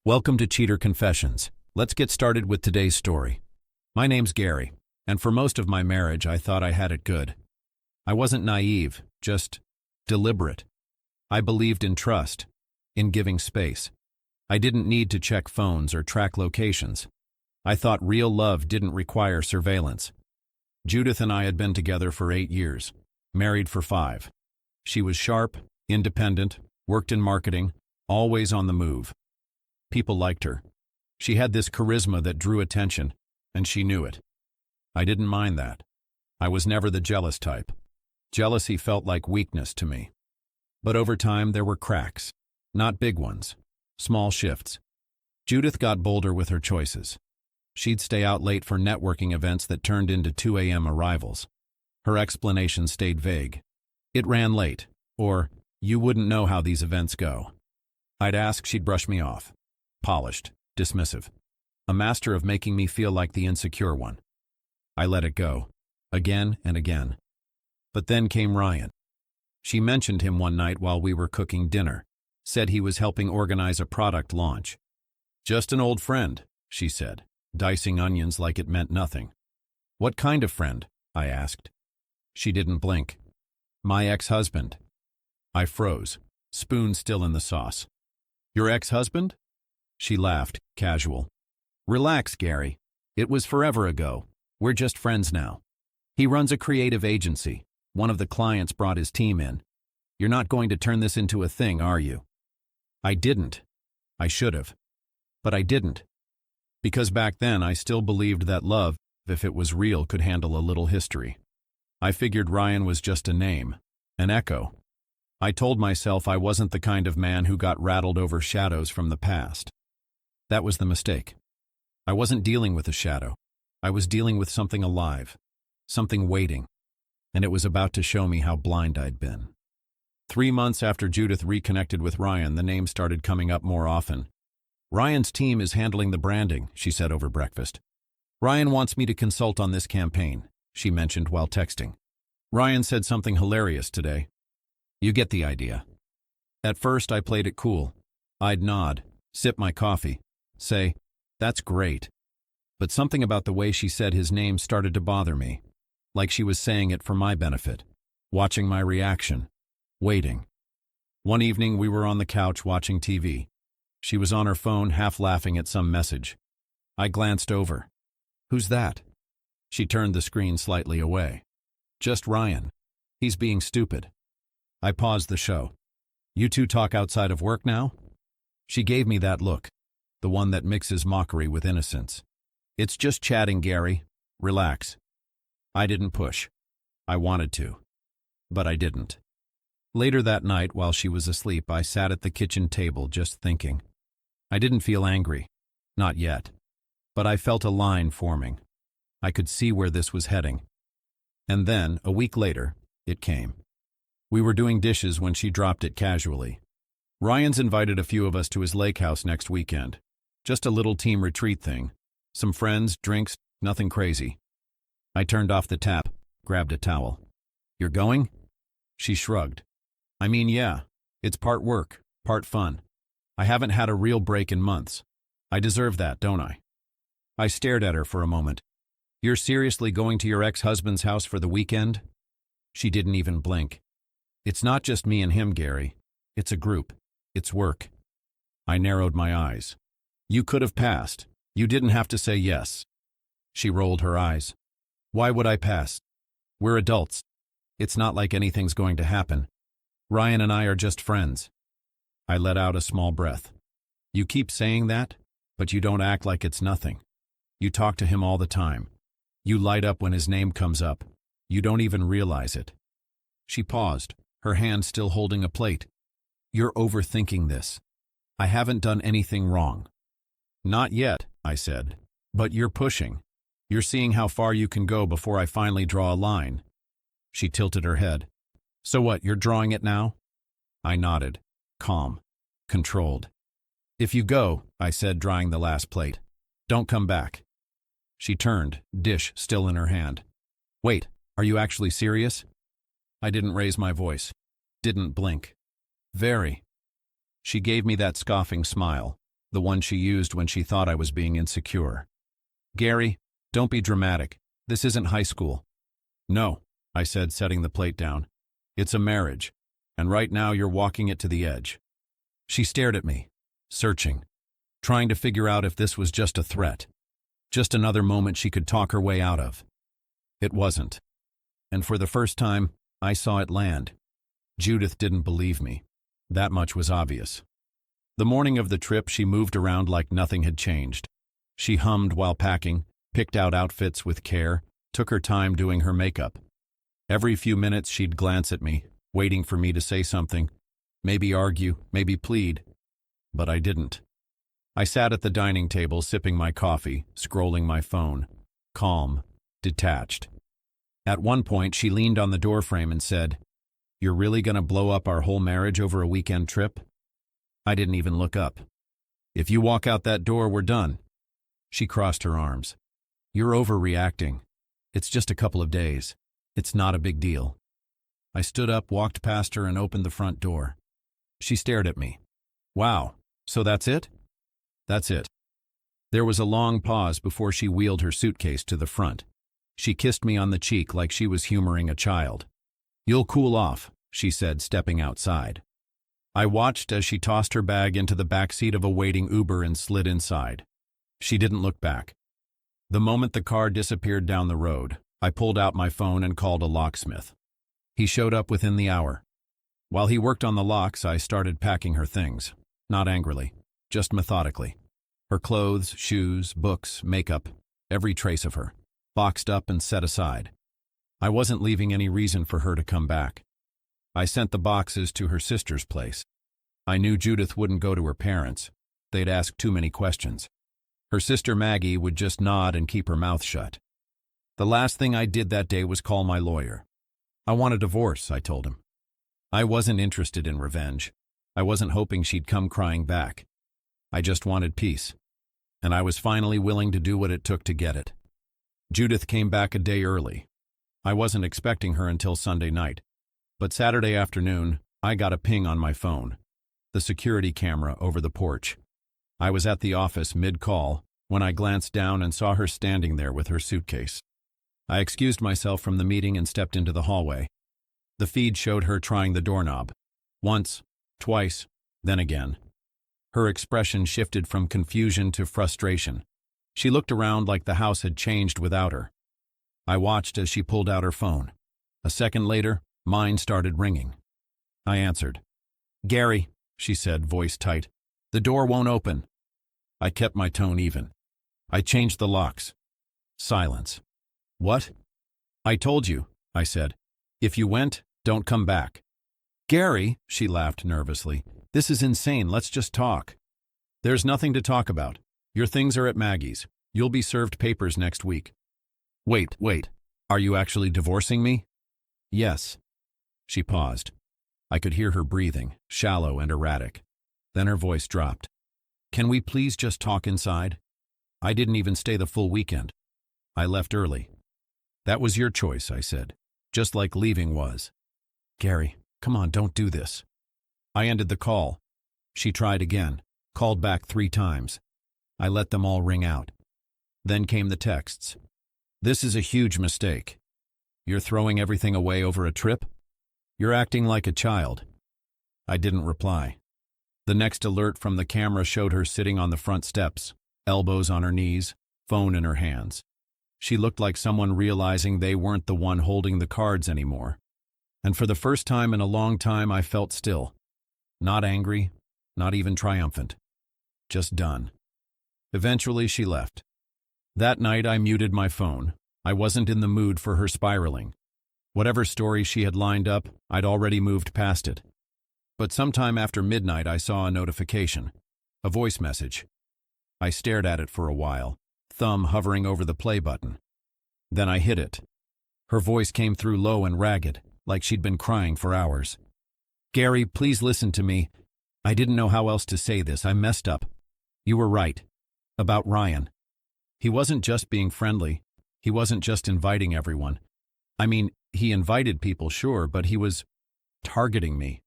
Welcome to Cheater Confessions. Let's get started with today's story. My name's Gary, and for most of my marriage I thought I had it good. I wasn't naive, just deliberate. I believed in trust, in giving space. I didn't need to check phones or track locations. I thought real love didn't require surveillance. Judith and I had been together for 8 years, married for 5. She was sharp, independent, worked in marketing, always on the move. People liked her. She had this charisma that drew attention, and she knew it. I didn't mind that. I was never the jealous type. Jealousy felt like weakness to me. But over time there were cracks. Not big ones. Small shifts. Judith got bolder with her choices. She'd stay out late for networking events that turned into 2 a.m. arrivals. Her explanation stayed vague. It ran late, or, you wouldn't know how these events go. I'd ask, she'd brush me off. Polished, dismissive. A master of making me feel like the insecure one. I let it go, again and again. But then came Ryan. She mentioned him one night while we were cooking dinner, said he was helping organize a product launch. Just an old friend, she said, dicing onions like it meant nothing. What kind of friend? I asked. She didn't blink. My ex-husband. I froze, spoon still in the sauce. Your ex-husband? She laughed, casual. Relax, Gary. It was forever ago. We're just friends now. He runs a creative agency. One of the clients brought his team in. You're not going to turn this into a thing, are you? I didn't. I should have. But I didn't. Because back then I still believed that love, if it was real, could handle a little history. I figured Ryan was just a name, an echo. I told myself I wasn't the kind of man who got rattled over shadows from the past. That was the mistake. I wasn't dealing with a shadow. I was dealing with something alive, something waiting, and it was about to show me how blind I'd been. 3 months after Judith reconnected with Ryan, the name started coming up more often. Ryan's team is handling the branding, she said over breakfast. Ryan wants me to consult on this campaign, she mentioned while texting. Ryan said something hilarious today. You get the idea. At first I played it cool. I'd nod, sip my coffee, say, that's great. But something about the way she said his name started to bother me, like she was saying it for my benefit, watching my reaction, waiting. One evening we were on the couch watching TV. She was on her phone, half laughing at some message. I glanced over. Who's that? She turned the screen slightly away. Just Ryan. He's being stupid. I paused the show. You two talk outside of work now? She gave me that look, the one that mixes mockery with innocence. It's just chatting, Gary. Relax. I didn't push. I wanted to. But I didn't. Later that night, while she was asleep, I sat at the kitchen table just thinking. I didn't feel angry. Not yet. But I felt a line forming. I could see where this was heading. And then, a week later, it came. We were doing dishes when she dropped it casually. Ryan's invited a few of us to his lake house next weekend. Just a little team retreat thing. Some friends, drinks, nothing crazy. I turned off the tap, grabbed a towel. You're going? She shrugged. I mean, yeah. It's part work, part fun. I haven't had a real break in months. I deserve that, don't I? I stared at her for a moment. You're seriously going to your ex-husband's house for the weekend? She didn't even blink. It's not just me and him, Gary. It's a group. It's work. I narrowed my eyes. You could have passed. You didn't have to say yes. She rolled her eyes. Why would I pass? We're adults. It's not like anything's going to happen. Ryan and I are just friends. I let out a small breath. You keep saying that, but you don't act like it's nothing. You talk to him all the time. You light up when his name comes up. You don't even realize it. She paused, her hand still holding a plate. You're overthinking this. I haven't done anything wrong. Not yet, I said. But you're pushing. You're seeing how far you can go before I finally draw a line. She tilted her head. So what, you're drawing it now? I nodded, calm, controlled. If you go, I said, drying the last plate, don't come back. She turned, dish still in her hand. Wait, are you actually serious? I didn't raise my voice. Didn't blink. Very. She gave me that scoffing smile, the one she used when she thought I was being insecure. "Gary, don't be dramatic. This isn't high school." "No," I said, setting the plate down. "It's a marriage, and right now you're walking it to the edge." She stared at me, searching, trying to figure out if this was just a threat, just another moment she could talk her way out of. It wasn't. And for the first time, I saw it land. Judith didn't believe me. That much was obvious. The morning of the trip, she moved around like nothing had changed. She hummed while packing, picked out outfits with care, took her time doing her makeup. Every few minutes she'd glance at me, waiting for me to say something, maybe argue, maybe plead. But I didn't. I sat at the dining table sipping my coffee, scrolling my phone, calm, detached. At one point she leaned on the doorframe and said, "You're really gonna blow up our whole marriage over a weekend trip?" I didn't even look up. "If you walk out that door, we're done." She crossed her arms. "You're overreacting. It's just a couple of days. It's not a big deal." I stood up, walked past her, and opened the front door. She stared at me. "Wow, so that's it?" "That's it." There was a long pause before she wheeled her suitcase to the front. She kissed me on the cheek like she was humoring a child. "You'll cool off," she said, stepping outside. I watched as she tossed her bag into the backseat of a waiting Uber and slid inside. She didn't look back. The moment the car disappeared down the road, I pulled out my phone and called a locksmith. He showed up within the hour. While he worked on the locks, I started packing her things, not angrily, just methodically. Her clothes, shoes, books, makeup, every trace of her, boxed up and set aside. I wasn't leaving any reason for her to come back. I sent the boxes to her sister's place. I knew Judith wouldn't go to her parents. They'd ask too many questions. Her sister Maggie would just nod and keep her mouth shut. The last thing I did that day was call my lawyer. I want a divorce, I told him. I wasn't interested in revenge. I wasn't hoping she'd come crying back. I just wanted peace. And I was finally willing to do what it took to get it. Judith came back a day early. I wasn't expecting her until Sunday night. But Saturday afternoon, I got a ping on my phone. The security camera over the porch. I was at the office mid-call when I glanced down and saw her standing there with her suitcase. I excused myself from the meeting and stepped into the hallway. The feed showed her trying the doorknob. Once, twice, then again. Her expression shifted from confusion to frustration. She looked around like the house had changed without her. I watched as she pulled out her phone. A second later, mine started ringing. I answered. "Gary," she said, voice tight. "The door won't open." I kept my tone even. I changed the locks. Silence. "What?" "I told you," I said. "If you went, don't come back." "Gary," she laughed nervously. "This is insane. Let's just talk." "There's nothing to talk about. Your things are at Maggie's. You'll be served papers next week." Wait. Are you actually divorcing me?" "Yes." She paused. I could hear her breathing, shallow and erratic. Then her voice dropped. "Can we please just talk inside? I didn't even stay the full weekend. I left early." "That was your choice," I said, just like leaving was. "Gary, come on, don't do this." I ended the call. She tried again, called back 3 times. I let them all ring out. Then came the texts. "This is a huge mistake. You're throwing everything away over a trip? You're acting like a child." I didn't reply. The next alert from the camera showed her sitting on the front steps, elbows on her knees, phone in her hands. She looked like someone realizing they weren't the one holding the cards anymore. And for the first time in a long time, I felt still. Not angry, not even triumphant. Just done. Eventually, she left. That night, I muted my phone. I wasn't in the mood for her spiraling. Whatever story she had lined up, I'd already moved past it. But sometime after midnight, I saw a notification. A voice message. I stared at it for a while, thumb hovering over the play button. Then I hit it. Her voice came through low and ragged, like she'd been crying for hours. "Gary, please listen to me. I didn't know how else to say this. I messed up. You were right. About Ryan. He wasn't just being friendly. He wasn't just inviting everyone. I mean, he invited people, sure, but he was targeting me.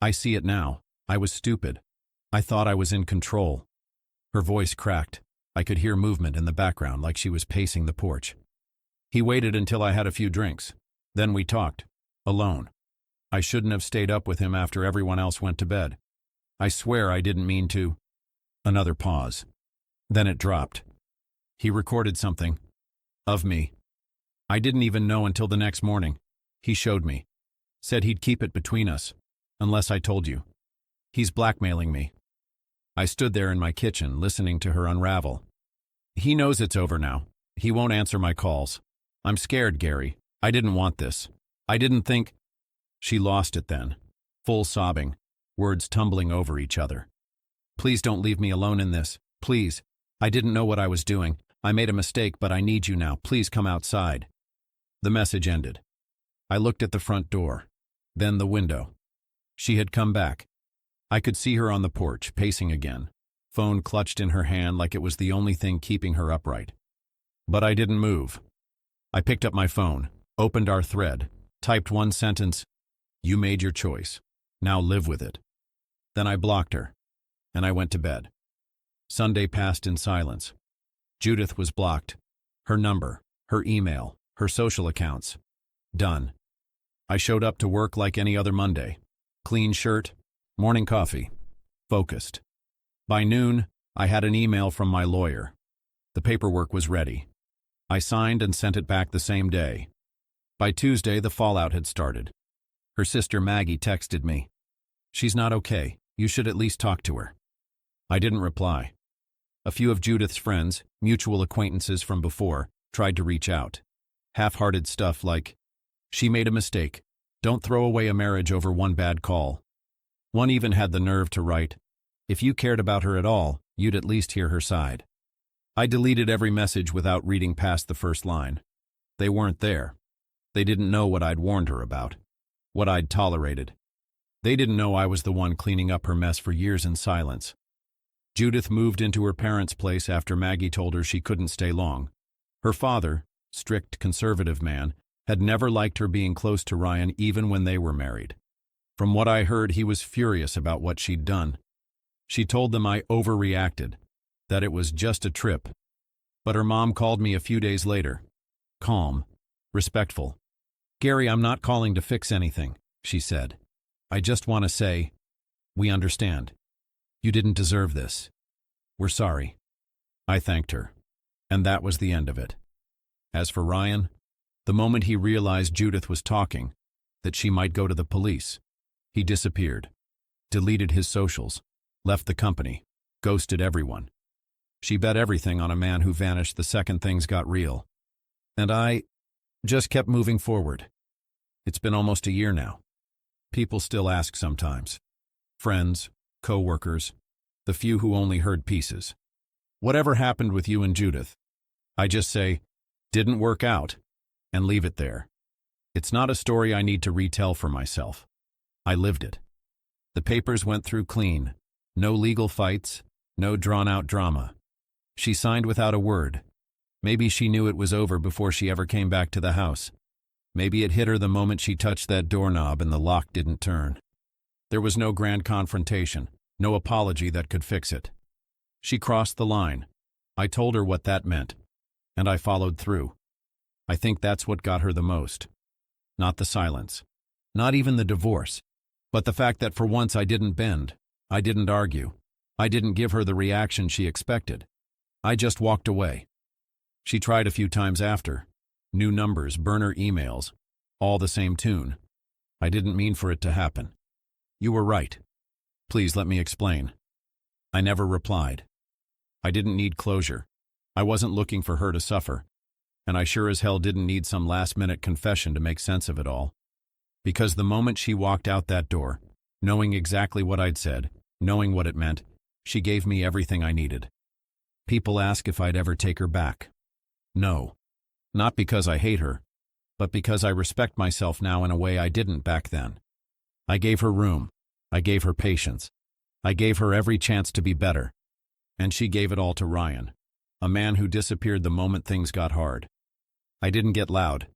I see it now. I was stupid. I thought I was in control. Her voice cracked. I could hear movement in the background like she was pacing the porch. He waited until I had a few drinks. Then we talked. Alone. I shouldn't have stayed up with him after everyone else went to bed. I swear I didn't mean to. Another pause. Then it dropped. He recorded something. Of me. I didn't even know until the next morning. He showed me. Said he'd keep it between us. Unless I told you. He's blackmailing me. I stood there in my kitchen, listening to her unravel. He knows it's over now. He won't answer my calls. I'm scared, Gary. I didn't want this. I didn't think... She lost it then. Full sobbing. Words tumbling over each other. Please don't leave me alone in this. Please. I didn't know what I was doing. I made a mistake, but I need you now. Please come outside. The message ended. I looked at the front door. Then the window. She had come back. I could see her on the porch, pacing again. Phone clutched in her hand like it was the only thing keeping her upright. But I didn't move. I picked up my phone, opened our thread, typed one sentence. You made your choice. Now live with it. Then I blocked her, and I went to bed. Sunday passed in silence. Judith was blocked. Her number, her email, her social accounts. Done. I showed up to work like any other Monday. Clean shirt, morning coffee. Focused. By noon, I had an email from my lawyer. The paperwork was ready. I signed and sent it back the same day. By Tuesday, the fallout had started. Her sister Maggie texted me. She's not okay. You should at least talk to her. I didn't reply. A few of Judith's friends, mutual acquaintances from before, tried to reach out. Half-hearted stuff like, she made a mistake. Don't throw away a marriage over one bad call. One even had the nerve to write, if you cared about her at all, you'd at least hear her side. I deleted every message without reading past the first line. They weren't there. They didn't know what I'd warned her about, what I'd tolerated. They didn't know I was the one cleaning up her mess for years in silence. Judith moved into her parents' place after Maggie told her she couldn't stay long. Her father, strict conservative man, had never liked her being close to Ryan even when they were married. From what I heard, he was furious about what she'd done. She told them I overreacted, that it was just a trip. But her mom called me a few days later. Calm, respectful. Gary, I'm not calling to fix anything, she said. I just want to say, we understand. You didn't deserve this. We're sorry. I thanked her. And that was the end of it. As for Ryan, the moment he realized Judith was talking, that she might go to the police, he disappeared, deleted his socials, left the company, ghosted everyone. She bet everything on a man who vanished the second things got real. And I just kept moving forward. It's been almost a year now. People still ask sometimes. Friends, co-workers, the few who only heard pieces. Whatever happened with you and Judith? I just say, didn't work out, and leave it there. It's not a story I need to retell for myself. I lived it. The papers went through clean. No legal fights, no drawn-out drama. She signed without a word. Maybe she knew it was over before she ever came back to the house. Maybe it hit her the moment she touched that doorknob and the lock didn't turn. There was no grand confrontation, no apology that could fix it. She crossed the line. I told her what that meant, and I followed through. I think that's what got her the most. Not the silence, not even the divorce, but the fact that for once I didn't bend, I didn't argue, I didn't give her the reaction she expected. I just walked away. She tried a few times after. New numbers, burner emails, all the same tune. I didn't mean for it to happen. You were right. Please let me explain. I never replied. I didn't need closure. I wasn't looking for her to suffer. And I sure as hell didn't need some last-minute confession to make sense of it all. Because the moment she walked out that door, knowing exactly what I'd said, knowing what it meant, she gave me everything I needed. People ask if I'd ever take her back. No. Not because I hate her, but because I respect myself now in a way I didn't back then. I gave her room. I gave her patience. I gave her every chance to be better. And she gave it all to Ryan, a man who disappeared the moment things got hard. I didn't get loud.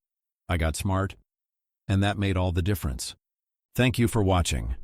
I got smart. And that made all the difference. Thank you for watching.